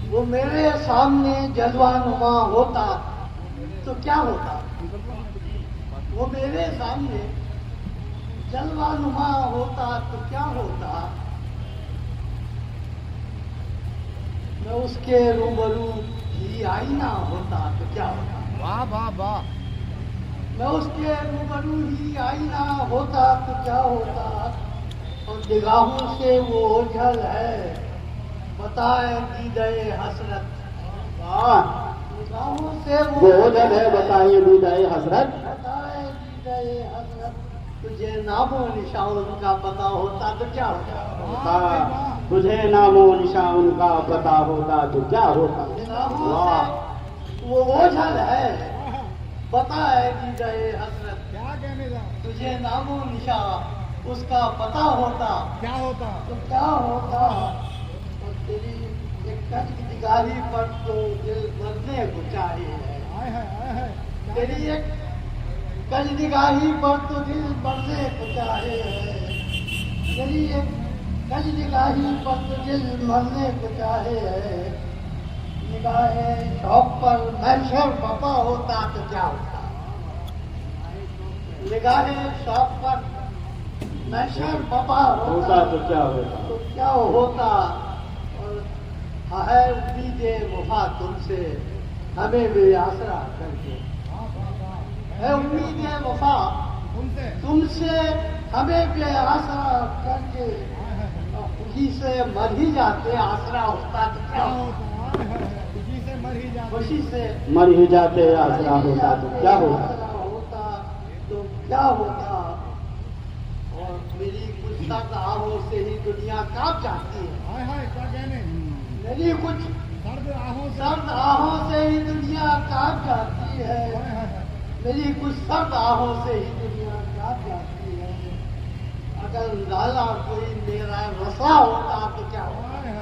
وہ میرے سامنے جلوہ نما ہوتا تو کیا ہوتا؟ وہ میرے سامنے جلوہ نما ہوتا تو کیا ہوتا؟ میں اس کے روبرو ہی آئینہ ہوتا تو کیا ہوتا؟ واہ واہ واہ. میں اس کے روبرو ہی آئینہ ہوتا تو کیا ہوتا؟ اور نگاہوں سے وہ اوجھل ہے بتائے دیدۂ حسرت. نگاہوں سے وہ اوجھل ہے بتائیے دیدۂ حسرت. بتائے دیدۂ حسرت. تجھے نام و نشان ان کا پتا ہوتا تو کیا ہوتا؟ تجھے نام و نشان ان کا پتا ہوتا تو کیا ہوتا؟ نگاہوں سے وہ اوجھل ہے بتائے دیدۂ حسرت. کیا کہنے کا تجھے نام و نشان اس کا پتا ہوتا کیا ہوتا؟ تو کیا ہوتا؟ اور تیری ایک کج کی نگاہی پر تو دل مرنے کو چاہیے. آئے ہے آئے ہے. تیری ایک کج نگاہی پر تو دل مرنے کو چاہے. تیری ایک کج نگاہی پر تو دل مرنے کو چاہے. نگاہ شوق پر محشر بپا ہوتا تو کیا ہوتا؟ نگاہ شوق پر محشر بپا ہوتا تو کیا ہوتا؟ تو کیا ہوتا؟ اور ہے امید وفا تم سے ہمیں بے آسرا کر کے. ہے امید وفا ان سے تم سے ہمیں بے آسرا کر کے. اور خوشی سے مر ہی جاتے آسرا ہوتا تو کیا کیا ہوتا؟ ہوتا؟ آئے ہے. خوشی سے مر ہی جاتے. خوشی سے مر ہی جاتے آسرا ہوتا تو کیا ہوتا؟ آسرا ہوتا تو کیا ہوتا؟ اور میری کچھ سرد آہوں سے ہی دنیا کانپ جاتی ہے. آئے ہے. کیا کہنے. میری کچھ سرد آہوں سے. سرد آہوں سے ہی دنیا کانپ جاتی ہے. آئے ہے. میری کچھ سرد آہوں سے ہی دنیا کانپ جاتی ہے. اگر لالا کوئی میرا رسا ہوتا تو کیا ہوتا؟ آئے ہے.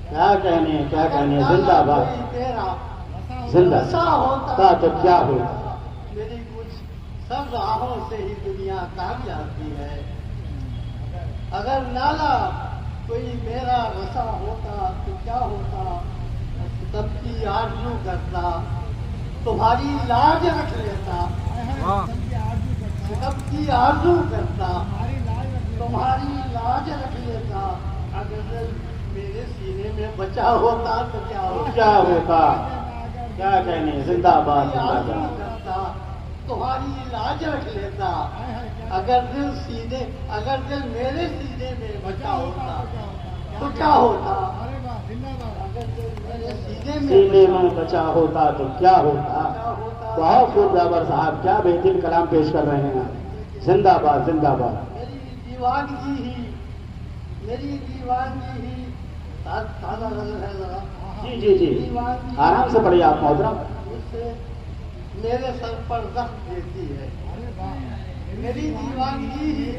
کیا کہنے کیا کہنے. زندہ باد. کوئی میرا زندہ رسا ہوتا تو کیا ہوتا؟ میری کچھ سرد آہوں سے ہی دنیا کانپ جاتی ہے. اگر لالا کوئی میرا رسا ہوتا تو کیا ہوتا؟ تب کی آرزو کرتا تمہاری لاج رکھ لیتا. واہ. سب کی آرزو کرتا. تب کی آرزو کرتا ہماری لاج رکھ لے. تمہاری لاج رکھ لیتا. اگر میرے سینے میں بچا ہوتا تو کیا ہوتا؟ کیا ہوتا؟ کیا کہنے. زندہ باد. تمہاری زندہ آرزو باد. کرتا تمہاری لاج رکھ لیتا. آئے ہے. کیا اگر دل میرے سینے میں بچا ہوتا تو کیا کیا ہوتا؟ ارے واہ. زندہ باد. اگر دل میرے سینے سینے میں میں بچا ہوتا تو کیا ہوتا؟ بہت خوب جابر صاحب. کیا بہترین کلام پیش کر رہے ہیں. زندہ باد. زندہ باد. میری دیوانگی ہی تازہ نظر ہے ذرا. جی جی جی. آرام سے پڑھیے آپ محترم. اس سے میرے سر پر زخم دیتی ہے. ارے واہ. میری دیوانگی ہی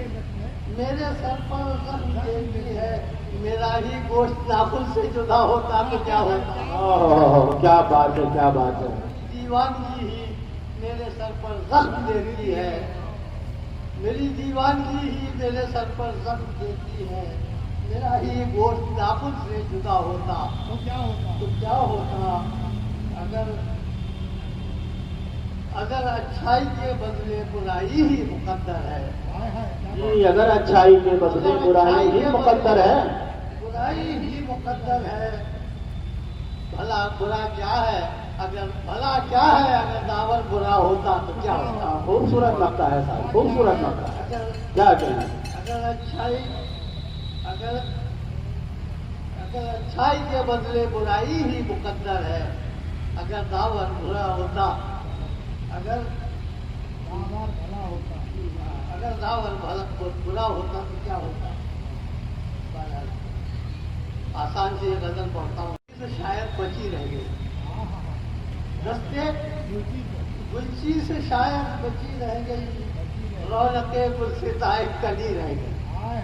میرے سر پر زخم دیتی ہے. میرا ہی گوشت ناخن سے جدا ہوتا تو کیا ہوتا؟ اوہ، کیا بات ہے. کیا بات ہے. دیوانگی ہی میرے سر پر زخم دیتی ہے. میری دیوانگی ہی میرے سر پر زخم دیتی ہے. میرا ہی گوشت ناخن سے جدا ہوتا تو کیا ہوتا؟ تو کیا ہوتا؟ اگر اچھائی کے بدلے برائی ہی مقدر ہے. آئے ہے. کیا جی اگر اچھائی کے بدلے برائی ہی مقدر ہے. برائی ہی مقدر ہے. بھلا برا کیا ہے؟ اگر داور برا ہوتا تو کیا ہوتا؟ خوبصورت نقطہ ہے صاحب. خوبصورت نقطہ ہے. اگر کیا کہنا. اگر اچھائی کے بدلے برائی ہی مقدر ہے. اگر داور برا ہوتا بازار بھلا ہوتا. اگر داور برا ہوتا تو کیا ہوتا؟ آسان سے یہ غزل پڑھتا ہوں تو شاید بچی رہ گئی. ہاں ہاں ہاں. رستے روچی سے. گلچی سے شاید بچی رہ گئی. رونق گلستائے کلی رہ گئی. آئے ہے.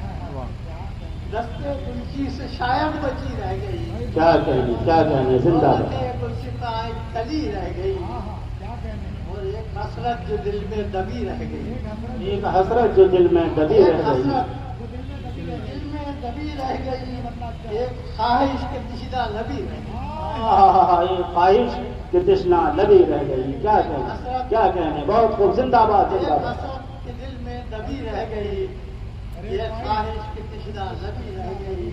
رستے گلچی سے شاید بچی رہ گئی. کیا کہنے. کیا کہنے. زندہ باد. رونق گلستائے کلی رہ گئی. ہاں ہاں. کیا کہنے. اور ایک حسرت جو دل میں دبی رہ گئی. ایک حسرت ایک حسرت جو دل میں دبی ایک رہ گئی. حسرت جو دل میں دبی رہے. دل میں دبی رہ گئی. مطلب کیا؟ ایک خواہش کے کشیدہ لبی رہ گئی. ہاں یہ خواہش کہ تشنا لبی رہ گئی. کیا کہنے کیا کہنے. بہت خوب. زندہ باد یہ زندہ باد. حسرت کے دل میں دبی رہ گئی. یہ خواہش کی تشنا لبی رہ گئی.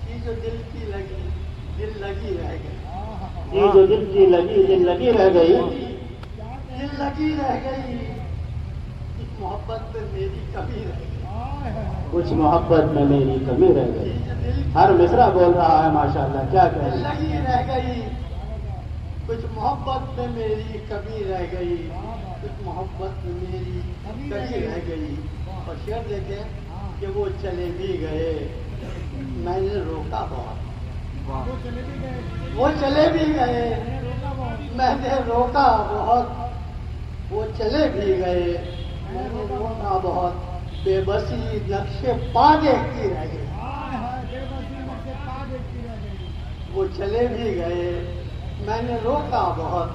یہ جو دل کی لگی دل لگی رہ گئی. یہ جو دل کی لگی دل لگی رہ گئی. دل لگی رہ گئی. اس محبت میں میری کمی رہ گئی. کچھ محبت میں میری کمی رہ گئی. یہ جو دل ہر مصرع بول رہا ہے ماشاءاللہ. کیا دل کہنے. لگی رہ گئی. کچھ محبت میں میری کمی رہ گئی. کچھ محبت میں میری کمی رہ گئی. اور شعر دیکھیں کہ وہ چلے بھی گئے میں نے روکا بہت. وہ چلے بھی گئے میں نے روکا بہت. وہ چلے بھی گئے میں نے روکا بہت. بے بسی نقش پا دیکھتی رہ گئی. وہ چلے بھی گئے میں نے روکا بہت.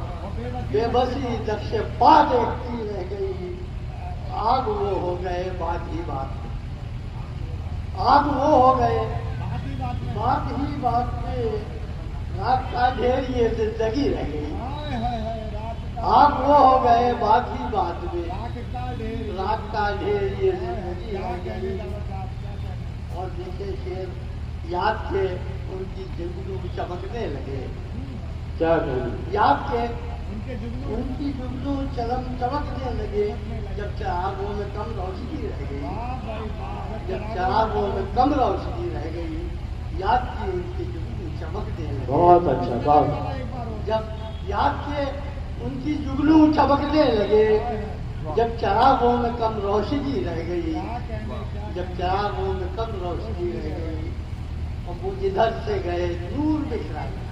بے بسی نقش پا دیکھتی رہ گئی. آگ وہ ہو گئے بات ہی بات میں. آگ وہ ہو گئے بات ہی بات میں. رات کا ڈھیر یہ زندگی رہ گئی. آگ وہ ہو گئے بات ہی بات میں. رات کا ڈھیر یہ زندگی رہ گئی. اور دیکھے شیر یاد کے ان کی جگنو چمکنے لگے. کیا کہنے. یاد کے ان کی جگنو چمکنے لگے. جب چراغوں میں کم روشنی رہ گئی. جب چراغوں میں کم روشنی رہ گئی. یاد کی ان کی جگنو چمکنے لگے. بہت اچھا. بہت. جب یاد کے ان کی جگنو چمکنے لگے. جب چراغوں میں کم روشنی رہ گئی. جب چراغوں میں کم روشنی رہ گئی. اور وہ جدھر سے گئے نور بکھرا گیا.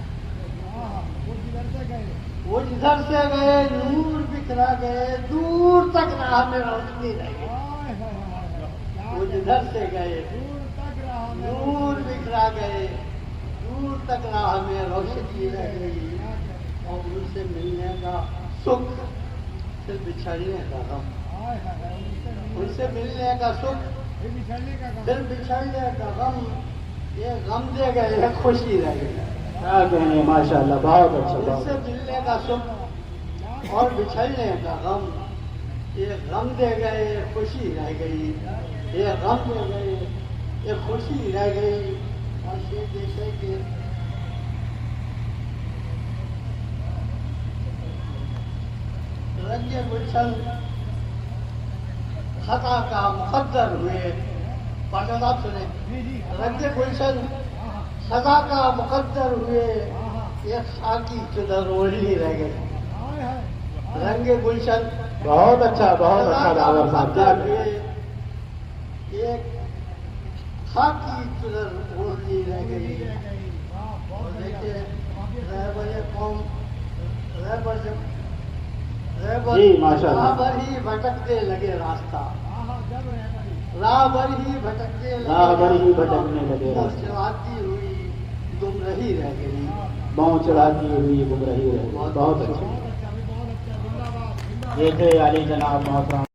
وہ جدھر سے گئے نور بکھرا گئے. دور تک راہ میں روشنی رہ گئی. وہ جدھر سے گئے نور بکھرا گئے. دور تک راہ میں روشنی رہ گئی. اور ان سے ملنے کا سکھ پھر بچھڑنے کا غم. ان سے ملنے کا سکھ پھر بچھڑنے کا غم. یہ غم دے گئے خوشی رہ گئی. کیا کہنے. ماشاءاللہ. بہت اچھا. ان سے بہت. ملنے کا سکھ اور بچھڑنے کا غم. یہ غم دے گئے خوشی رہ گئی. یہ غم دے گئے یہ خوشی رہ گئی. اور یہ دیکھے کہ رنگ گلشن خطا کا مقدر ہوئے. پاٹا صاحب سنیں. رنگ گلشن خطا کا مقدر ہوئے. ایک خاکی چدر اوڑھنی رہ گئی. رنگ گلشن بہت اچھا. بہت اچھا ڈاکٹر صاحب. کیا کہنے. ایک خاکی چدر اوڑھنی رہ گئی. اور دیکھیے رہبر قوم جی ماشاءاللہ. راہ بھر ہی بھٹکنے لگے راستہ. راہ بھر ہی بھٹکنے لگے. راہ بھر ہی بھٹکنے لگے. چلاتی ہوئی گم رہی رہ گئی. بہوں چڑھاتی ہوئی گم رہی ہے. بہت اچھا. یہ تھے علی جناب محترم